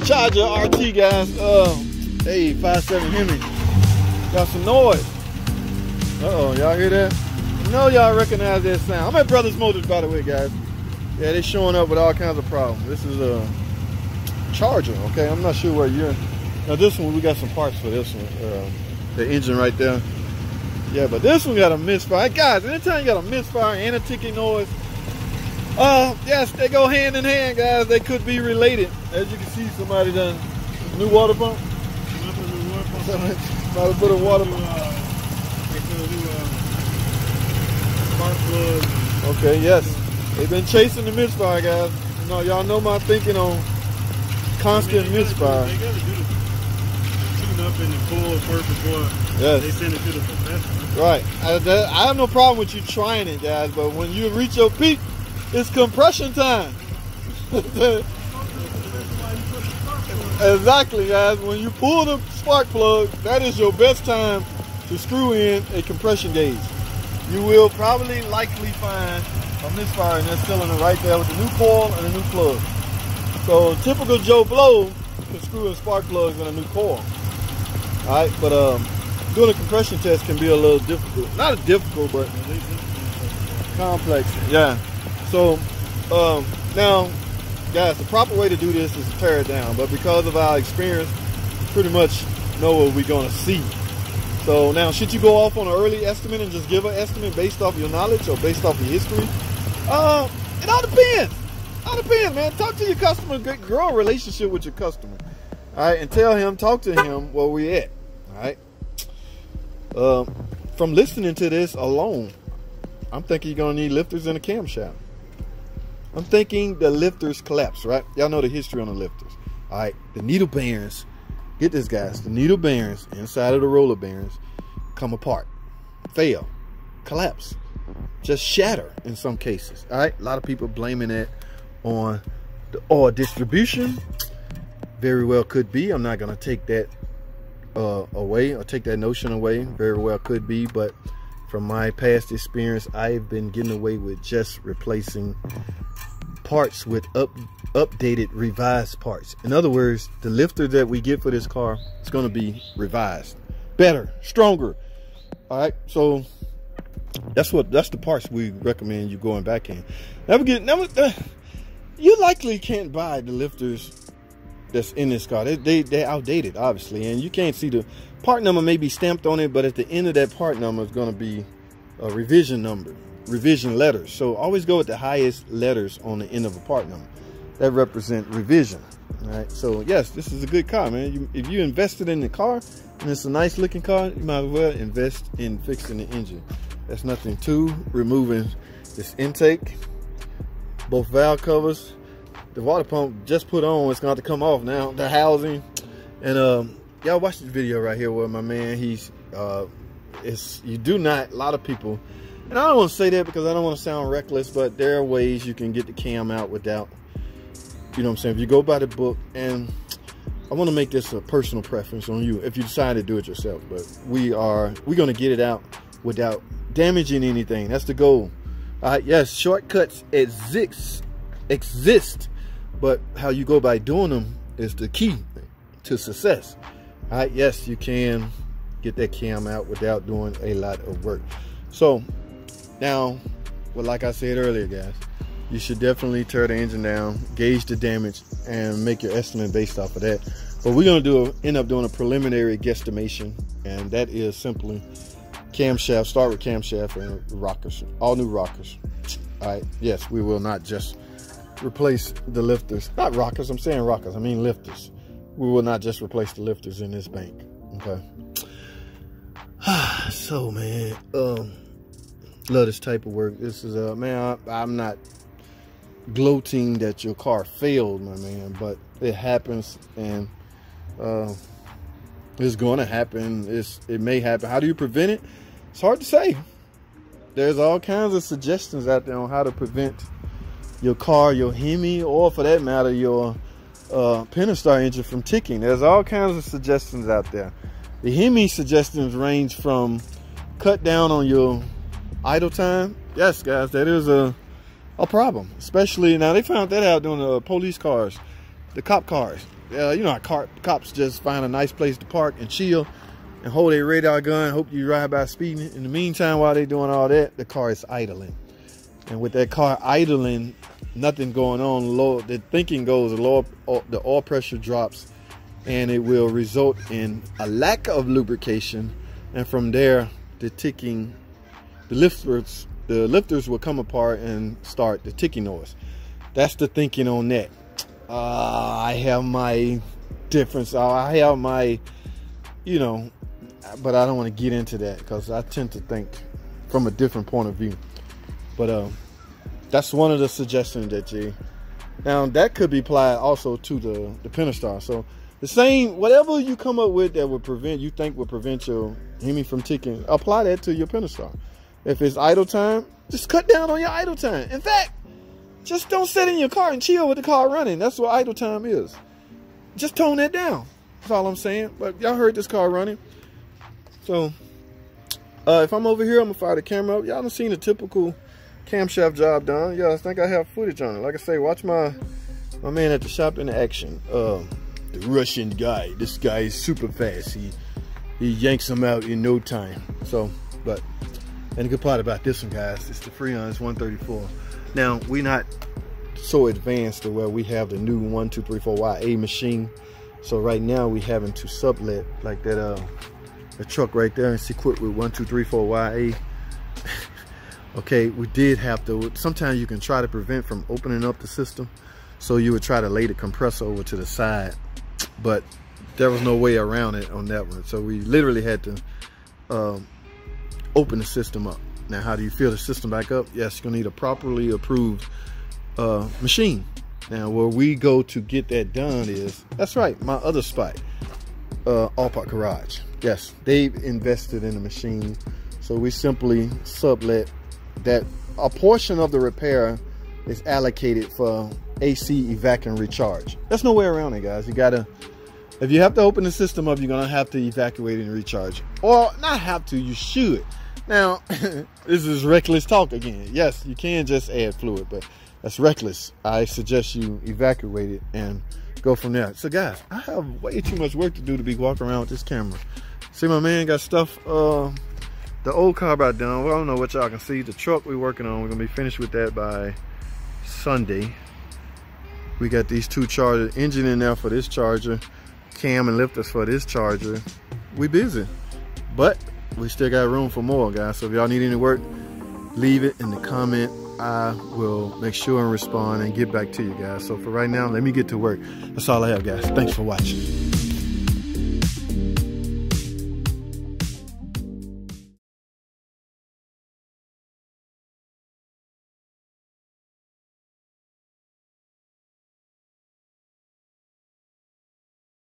Charger RT, guys. Hey, 5.7 Hemi. Got some noise. Uh-oh, y'all hear that? I know y'all recognize that sound. I'm at Brothers Motors, by the way, guys. Yeah, they're showing up with all kinds of problems. This is a Charger, okay? I'm not sure where you're. Now this one, we got some parts for this one. The engine right there. Yeah, but this one got a misfire. Guys, anytime you got a misfire and a ticking noise, yes, they go hand in hand, guys. They could be related. As you can see, somebody done new water pump. Somebody put a water pump. Spark plug. Okay, yes. They've been chasing the misfire, guys. You know, y'all know my thinking on constant misfire. They gotta do the tune up in the coil first before they send it to the professional. Right. I have no problem with you trying it, guys, but when you reach your peak, it's compression time. Exactly, guys. When you pull the spark plug, that is your best time to screw in a compression gauge. You will probably likely find a misfire in that cylinder right there with the new coil and a new plug. So typical Joe Blow can screw in spark plugs in a new coil. Alright, but doing a compression test can be a little difficult. Not difficult, but complex. Yeah. So now, guys, the proper way to do this is to tear it down. But because of our experience, pretty much know what we're gonna see. So now, should you go off on an early estimate and just give an estimate based off your knowledge or based off your history? It all depends. It all depends, man. Talk to your customer, grow a relationship with your customer. All right, and tell him, talk to him where we at. All right. From listening to this alone, I'm thinking you're gonna need lifters and a camshaft. I'm thinking the lifters collapse, right? Y'all know the history on the lifters. All right, the needle bearings. Get this, guys. The needle bearings inside of the roller bearings come apart, fail, collapse, just shatter in some cases. All right, a lot of people blaming it on the oil distribution. Very well could be. I'm not gonna take that away or take that notion away. Very well could be, but from my past experience, I've been getting away with just replacing parts with updated, revised parts. In other words, the lifter that we get for this car is going to be revised, better, stronger. All right, so that's the parts we recommend you going back in. You likely can't buy the lifters that's in this car. They're outdated, obviously, and you can't see the part number may be stamped on it, but at the end of that part number is going to be a revision number, revision letters. So always go with the highest letters on the end of a part number that represent revision. All right, so yes, this is a good car, man. If you invested in the car and it's a nice looking car, you might as well invest in fixing the engine. That's nothing to removing this intake, both valve covers, the water pump just put on. It's going to come off now, the housing. And y'all watch this video right here where my man, you do not, a lot of people, and I don't want to say that because I don't want to sound reckless, but there are ways you can get the cam out without, you know what I'm saying, if you go by the book. And I want to make this a personal preference on you if you decide to do it yourself, but we're going to get it out without damaging anything. That's the goal. Yes, shortcuts exist, but how you go by doing them is the key to success. All right, yes, you can get that cam out without doing a lot of work. So now, well, like I said earlier, guys, you should definitely tear the engine down, gauge the damage, and make your estimate based off of that. But we're going to end up doing a preliminary guesstimation, and that is simply camshaft. Start with camshaft and rockers, all new rockers. All right, yes, we will not just replace the lifters, not rockers, I'm saying rockers, I mean lifters. We will not just replace the lifters in this bank. Okay. So, man, love this type of work. This is man, I'm not gloating that your car failed, my man, but it happens, and it's going to happen. It may happen. How do you prevent it? It's hard to say. There's all kinds of suggestions out there on how to prevent your car, your Hemi, or for that matter, your Pentastar engine from ticking. There's all kinds of suggestions out there. The Hemi suggestions range from cut down on your idle time. Yes, guys, that is a problem. Especially now, they found that out doing the police cars, the cop cars. You know how cops just find a nice place to park and chill and hold a radar gun, hope you ride by speeding. In the meantime, while they're doing all that, the car is idling. And with that car idling, nothing going on, the thinking goes, the oil pressure drops, and it will result in a lack of lubrication. And from there, the lifters will come apart and start the ticking noise. That's the thinking on that. I have my difference. I have my, you know, but I don't want to get into that because I tend to think from a different point of view. But that's one of the suggestions that now that could be applied also to the Pentastar. So the same, whatever you come up with that would prevent, you think would prevent your Hemi from ticking, apply that to your Pentastar. If it's idle time, just cut down on your idle time. In fact, just don't sit in your car and chill with the car running. That's what idle time is. Just tone that down. That's all I'm saying. But y'all heard this car running. So if I'm over here, I'm gonna fire the camera up. Y'all done seen a typical camshaft job done. Yeah, I think I have footage on it. Like I say, watch my man at the shop in action. The Russian guy. This guy is super fast. He yanks them out in no time. So, but and the good part about this one, guys, it's the Freon. It's 134. Now we're not so advanced to where we have the new 1234YA machine. So right now we having to sublet like that. The truck right there is equipped with 1234YA. Okay, we did have to, sometimes you can try to prevent from opening up the system. So you would try to lay the compressor over to the side, but there was no way around it on that one. So we literally had to open the system up. Now, how do you fill the system back up? Yes, you're gonna need a properly approved machine. Now, where we go to get that done is, that's right, my other spot, All Park Garage. Yes, they've invested in the machine. So we simply sublet that. A portion of the repair is allocated for AC evac and recharge. There's no way around it, guys. You gotta, if you have to open the system up, you're gonna have to evacuate and recharge. Or not have to, you should. Now, this is reckless talk again. Yes, you can just add fluid, but that's reckless. I suggest you evacuate it and go from there. So guys, I have way too much work to do to be walking around with this camera. See, my man got stuff, the old car about done. Well, I don't know what y'all can see. The truck we're working on, we're gonna be finished with that by Sunday. We got these two chargers, engine in there for this charger, cam and lifters for this charger. We busy, but we still got room for more, guys. So if y'all need any work, leave it in the comment. I will make sure and respond and get back to you guys. So for right now, let me get to work. That's all I have, guys. Thanks for watching.